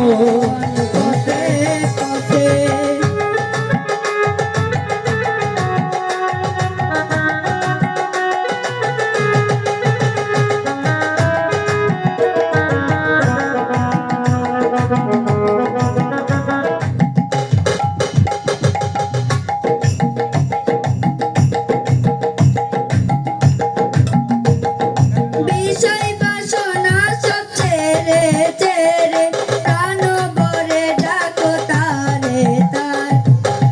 পথে পথে বিষয় বাসনা সব ছেড়ে ছেড়ে প্রাণ ভরে ডাকো তারে তার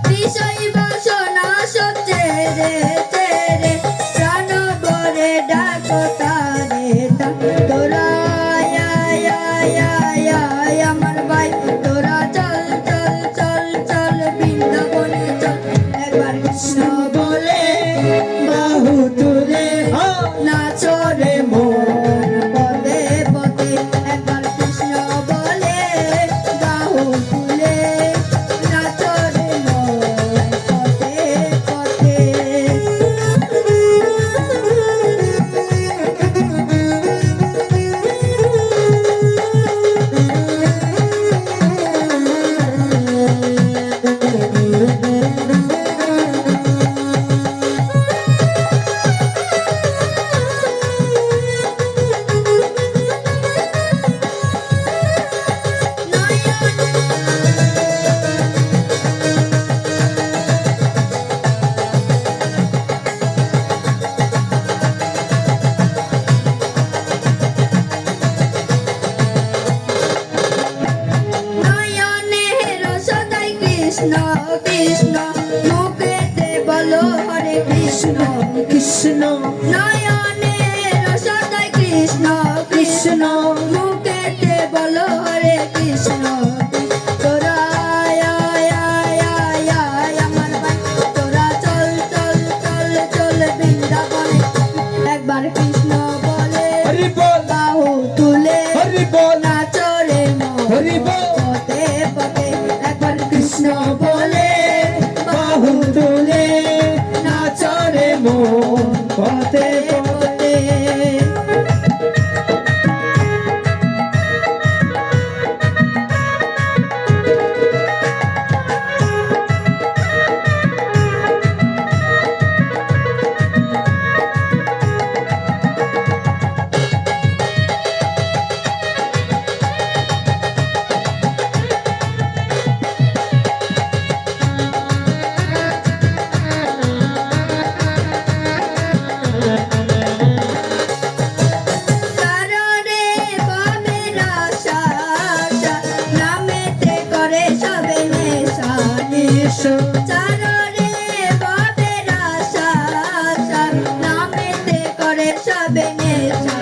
বিষয় বাসনা সব ছেড়ে ছেড়ে প্রাণ ভরে ডাকো তারে তার তোরা আয় আয় আয় আয় আমার ভাই তোরা চল চল চল চল বৃন্দাবনে চল একবার কৃষ্ণ বলে বাহু তুলে নাচো রে মন পদে পদে একবার কৃষ্ণ বলে বাহু তুলে নাচো রে মন পদে পদে কৃষ্ণ কৃষ্ণ মুখেতে বলো হরে কৃষ্ণ কৃষ্ণ নয়নে সদাই কৃষ্ণ কৃষ্ণ মুখেতে বলো হরে কৃষ্ণ তোরা আয় আয় আয় আয় আয় আমার ভাই তোরা চল চল চল চল বৃন্দাবনে একবার কৃষ্ণ বলে হরি বল বাহু তুলে হরি বল নাচো রে মন হরি বল পথে পথে একবার কৃষ্ণ বলে বাহু তুলে নাচো রে মন পথে পথে কারণে বামের আশা আশা নামেতে করে সবে নেশা নেশা চারণে বামের আশা আশা নামেতে করে সবে নেশা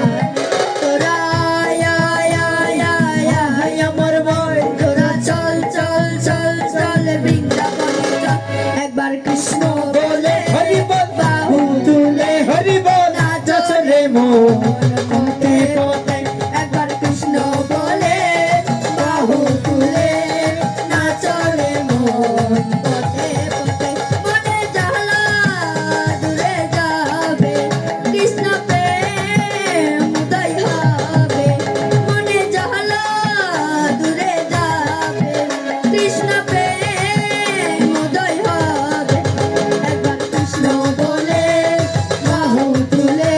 তোরা আয় আয় আয় আয় আয় আমার ভাই তোরা চল চল চল চল বৃন্দাবনে চল একবার কৃষ্ণ বলে হরি বল বাহু তুলে হরি বল নাচো রে মন পথে পথে একবার কৃষ্ণ বলে বাহু তুলে নাচো রে মন পথে পথে মনে জ্বালা দূরে যাবে কৃষ্ণ প্রেম উদয় হবে মনে জ্বালা দূরে যাবে কৃষ্ণ প্রেম উদয় হবে একবার কৃষ্ণ বলে বাহু তুলে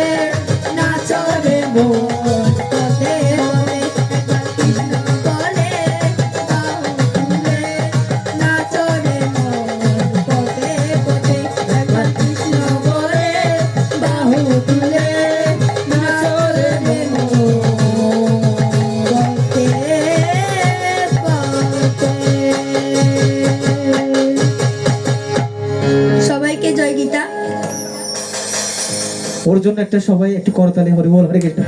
নাচো রে মন পথে পথে একবার কৃষ্ণ বলে বাহু তুলে নাচো রে মন পথে পথে একবার কৃষ্ণ বলে বাহু তুলে নাচো রে মন পথে পথে সবাইকে জয় গীতা। ওর জন্য একটা সবাই একটু করতালি হরি বল হরে কৃষ্ণ।